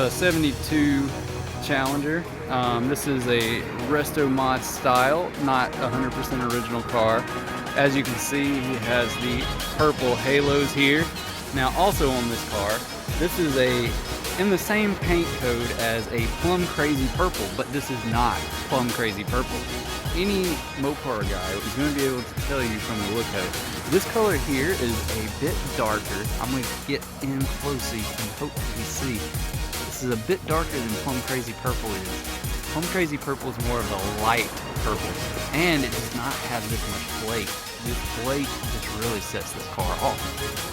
a 72 Challenger. This is a resto mod style, not 100% original car. As you can see, he has the purple halos here. Now also on this car, this is in the same paint code as a Plum Crazy Purple, but this is not Plum Crazy Purple. Any Mopar guy is going to be able to tell you from the look of it. This color here is a bit darker. I'm going to get in close so you can hopefully see. This is a bit darker than Plum Crazy Purple is. Plum Crazy Purple is more of a light purple, and it does not have this much flake. This flake just really sets this car off.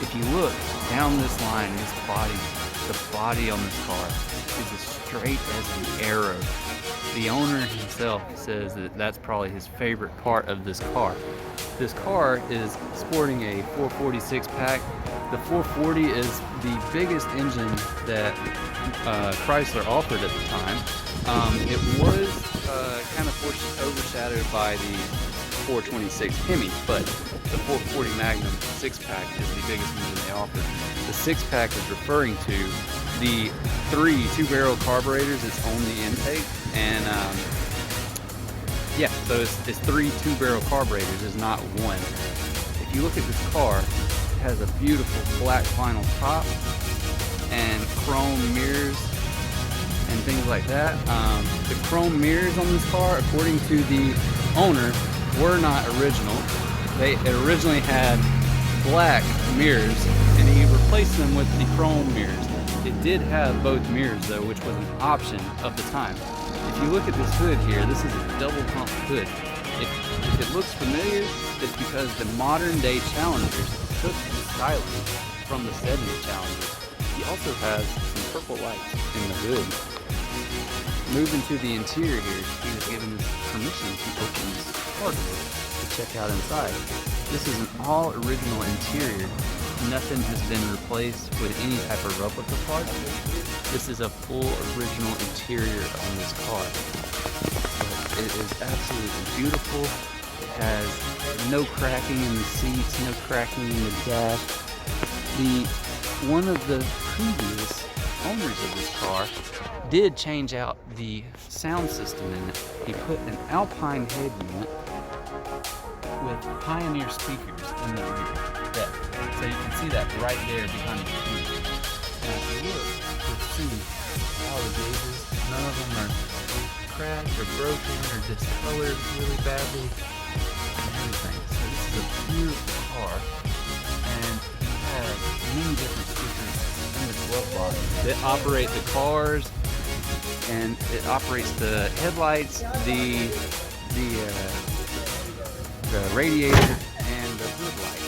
If you look down this line, the body on this car is as straight as an arrow. The owner himself says that that's probably his favorite part of this car. This car is sporting a 440 six-pack. The 440 is the biggest engine that Chrysler offered at the time. It was kind of overshadowed by the 426 Hemi, but the 440 Magnum six-pack is the biggest engine they offered. The six-pack is referring to the 3 two-barrel carburetors that's on the intake, and yeah, so it's 3 two-barrel carburetors, it's not one. If you look at this car, it has a beautiful black vinyl top and chrome mirrors and things like that. The chrome mirrors on this car, according to the owner, were not original. They originally had black mirrors, and he replaced them with the chrome mirrors. It did have both mirrors though, which was an option of the time. If you look at this hood here, this is a double hump hood. If it looks familiar, it's because the modern day Challengers took the styling from the 70 Challengers. He also has some purple lights in the hood. Moving to the interior here, he was given permission to open this car door to check out inside. This is an all original interior. Nothing has been replaced with any type of replica part. This is a full original interior on this car. It is absolutely beautiful. It has no cracking in the seats, no cracking in the dash. One of the previous owners of this car did change out the sound system in it. He put an Alpine head unit with Pioneer speakers in the rear deck. So you can see that right there behind the computer. And if you look, you'll see all the gauges. None of them are cracked or broken or discolored really badly and everything. So this is a beautiful car, and it has many different speakers in the glove box that operate the cars, and it operates the headlights, the radiator, and the hood light.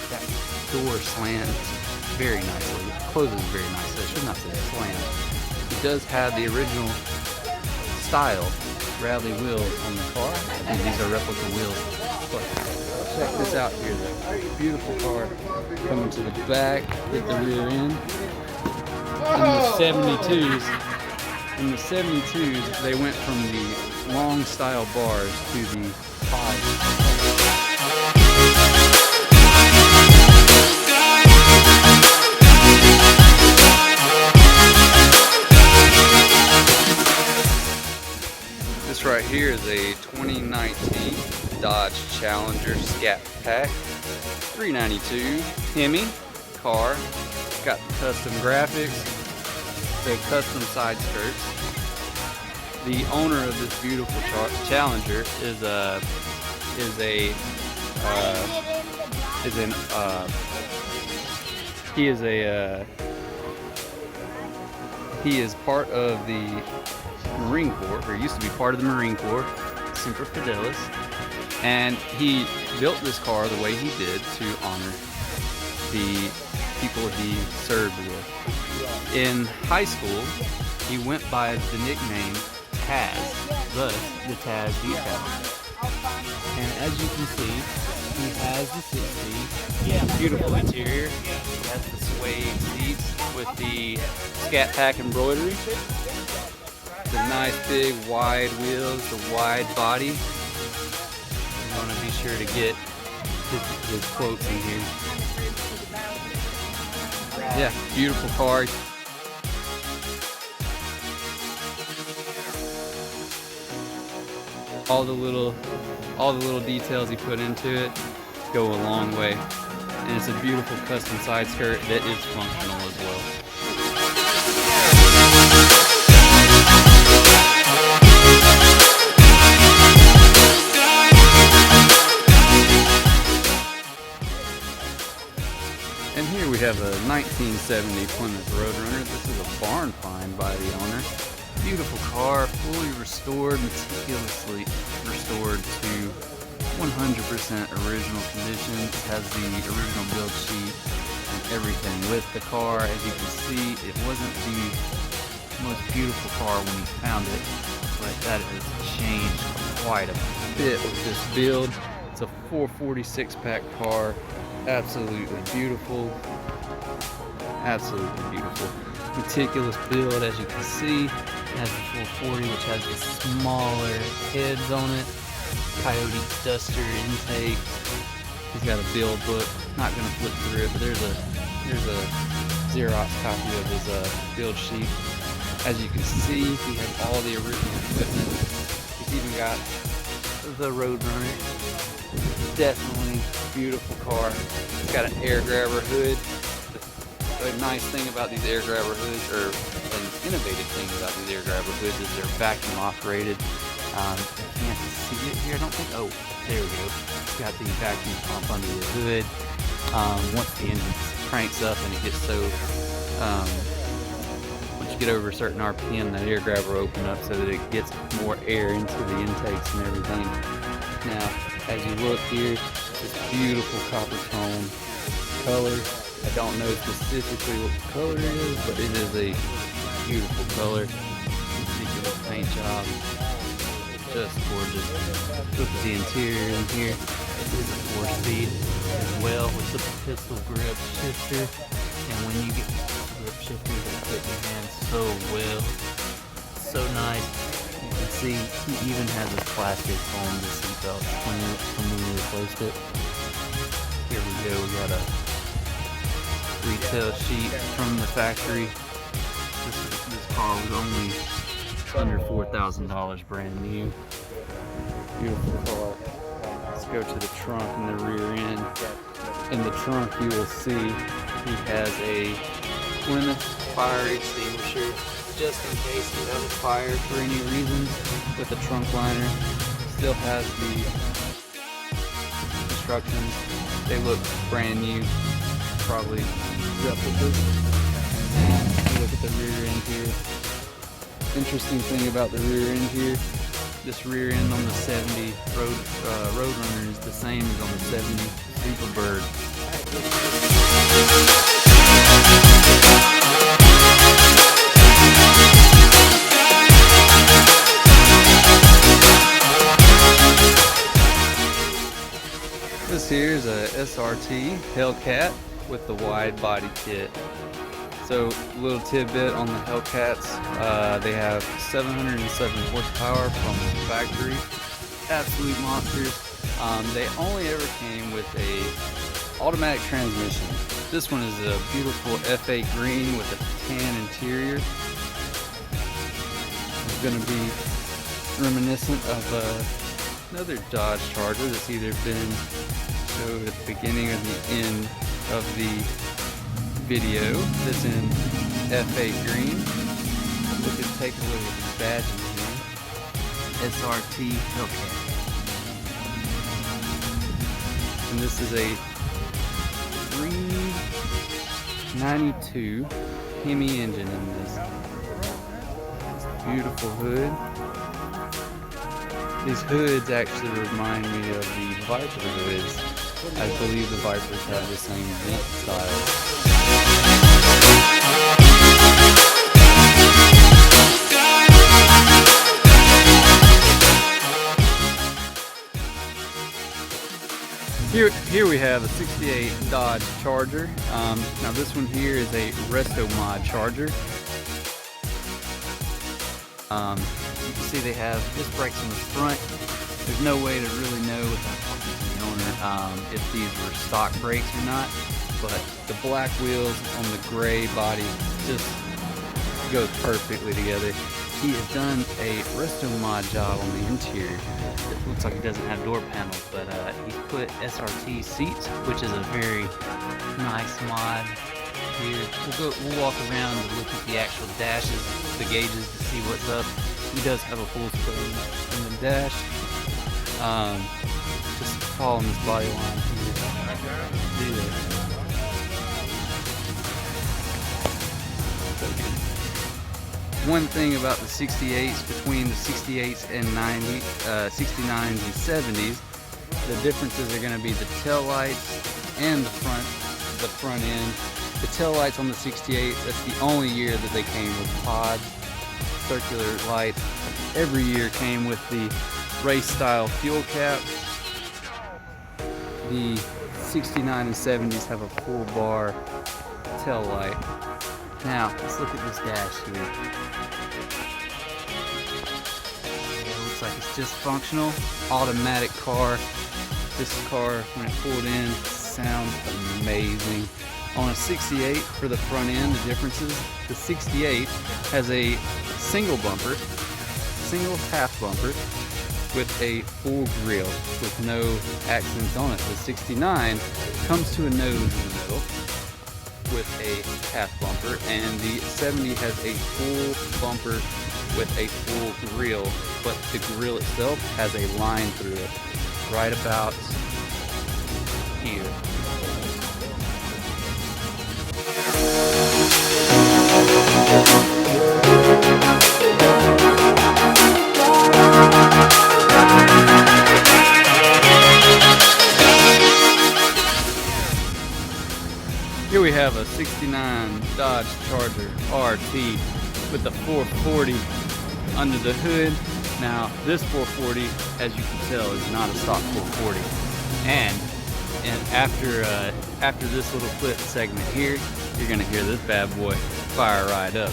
That door slants very nicely. It closes very nicely. I should not say slants. It does have the original style Radley wheels on the car, and these are replica wheels. But check this out here, the beautiful car coming to the back, hit the rear end. In the 72s, they went from the long style bars to the 5. This right here is a 2019 Dodge Challenger Scat Pack, 392 Hemi car. Got the custom graphics, the custom side skirts. The owner of this beautiful Challenger he is part of the Marine Corps, or used to be part of the Marine Corps, Semper Fidelis, and he built this car the way he did to honor the people he served with. In high school, he went by the nickname Taz, thus the Taz decal. And as you can see, he has the 6-seat, beautiful interior. He has the suede seats with the Scat Pack embroidery. The nice big wide wheels, the wide body. You want to be sure to get his quotes in here. Yeah, beautiful car. All the little details he put into it go a long way. And it's a beautiful custom side skirt that is functional as well. And here we have a 1970 Plymouth Roadrunner. This is a barn find by the owner. Beautiful car, fully restored, meticulously restored to 100% original condition. It has the original build sheet and everything with the car. As you can see, it wasn't the most beautiful car when he found it, but that has changed quite a bit with this build. It's a 446 pack car. Absolutely beautiful. Absolutely beautiful. Meticulous build, as you can see. It has the 440, which has the smaller heads on it. Coyote Duster intake. He's got a build book. Not gonna flip through it, but there's a Xerox copy of his build sheet. As you can see, he has all the original equipment. He's even got the Roadrunner. Definitely beautiful car. It's got an air grabber hood. The nice thing about these air grabber hoods, or an innovative thing about these air grabber hoods, is they're vacuum operated. You can't see it here, I don't think. Oh, there we go. It's got the vacuum pump under the hood. Once the engine cranks up and it gets so, once you get over a certain RPM, that air grabber will open up so that it gets more air into the intakes and everything. Now, as you look here, this beautiful copper tone color. I don't know specifically what color it is, but it is a beautiful color. Ridiculous paint job. Just gorgeous. Look at the interior in here. It is a 4-speed as well with the pistol grip shifter. And when you get the grip shifter, they fit your hands so well. So nice. You can see he even has a plastic on the seatbelt when we replaced it. Here we go. We got a retail sheet from the factory. This car was only under $4,000 brand new. Beautiful car. Let's go to the trunk and the rear end. In the trunk you will see he has a Plymouth fire extinguisher just in case he has a fire for any reason with the trunk liner. Still has the instructions. They look brand new. Probably replicas. Look at the rear end here. Interesting thing about the rear end here, this rear end on the 70 Roadrunner is the same as on the 70 Superbird. This here is a SRT Hellcat with the wide body kit. So, a little tidbit on the Hellcats, they have 707 horsepower from the factory. Absolute monsters. They only ever came with a automatic transmission. This one is a beautiful F8 green with a tan interior. It's going to be reminiscent of another Dodge Charger that's either been showed at the beginning or the end of the video, that's in F8 green. Take a look at the badging here. SRT Hellcat. And this is a 392 Hemi engine in this. Beautiful hood. These hoods actually remind me of the Viper hoods. I believe the Vipers have the same vent style. Here we have a 68 Dodge Charger. Now this one here is a Resto Mod Charger. You can see they have disc brakes on the front. There's no way to really know without talking to the owner if these were stock brakes or not, but the black wheels on the gray body just goes perfectly together. he has done a resto mod job on the interior. It looks like he doesn't have door panels, but he's put SRT seats, which is a very nice mod here. We'll walk around and look at the actual dashes, the gauges to see what's up. He does have a full screen in the dash. Just following this body line here. One thing about the 68s, between the 68s and 69s and 70s, the differences are going to be the tail lights and the front end. The tail lights on the 68, that's the only year that they came with pods, circular lights. Every year came with the race style fuel cap. The 69 and 70s have a full bar tail light. Now, let's look at this dash here. It looks like it's just functional, automatic car. This car, when it pulled in, sounds amazing. On a 68, for the front end, the differences, the 68 has a single half bumper with a full grille with no accents on it. The 69 comes to a nose in the middle with a half bumper, and the 70 has a full bumper with a full grille, but the grille itself has a line through it right about here. Here we have a 69 Dodge Charger RT with the 440 under the hood. Now this 440, as you can tell, is not a stock 440. And after this little clip segment here, you're gonna hear this bad boy fire right up.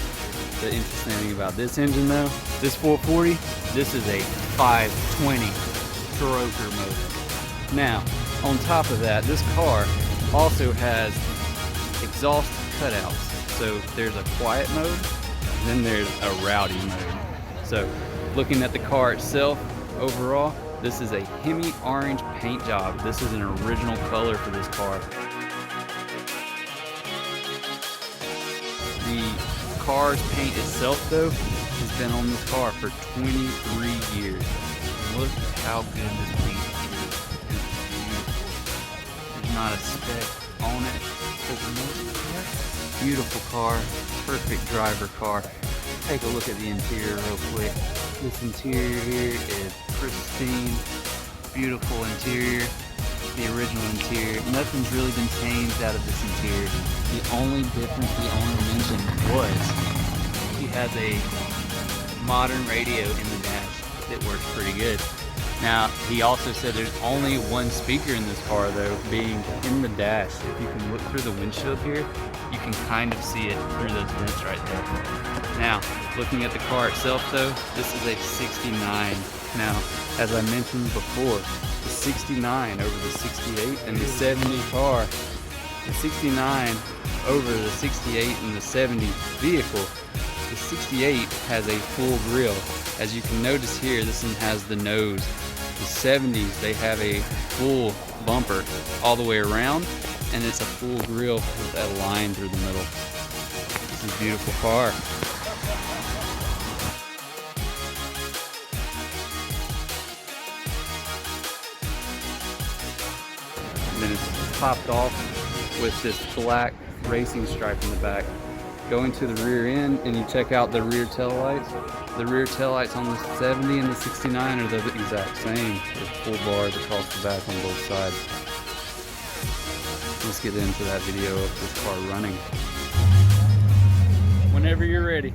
The interesting thing about this engine though, this 440, this is a 520 stroker motor. Now, on top of that, this car also has exhaust cutouts. So there's a quiet mode, and then there's a rowdy mode. So looking at the car itself, overall, this is a Hemi orange paint job. This is an original color for this car. The car's paint itself though has been on this car for 23 years. Look how good this paint is. It's beautiful. There's not a speck on it. Beautiful car, perfect driver car. Take a look at the interior real quick. This interior here is pristine, beautiful interior. The original interior, nothing's really been changed out of this interior. The only difference, the only mention was he has a modern radio in the dash that works pretty good. Now, he also said there's only one speaker in this car though, being in the dash. If you can look through the windshield here, you can kind of see it through those vents right there. Now, looking at the car itself though, this is a 69. Now, as I mentioned before, the 69 over the 68 and the 70 car, the 69 over the 68 and the 70 vehicle, the 68 has a full grille. As you can notice here, this one has the nose. The 70s, they have a full bumper all the way around, and it's a full grille with a line through the middle. This is a beautiful car. And then it's topped off with this black racing stripe in the back. Going to the rear end and you check out the rear tail lights. The rear tail lights on the 70 and the 69 are the exact same. With full bars across the back on both sides. Let's get into that video of this car running. Whenever you're ready.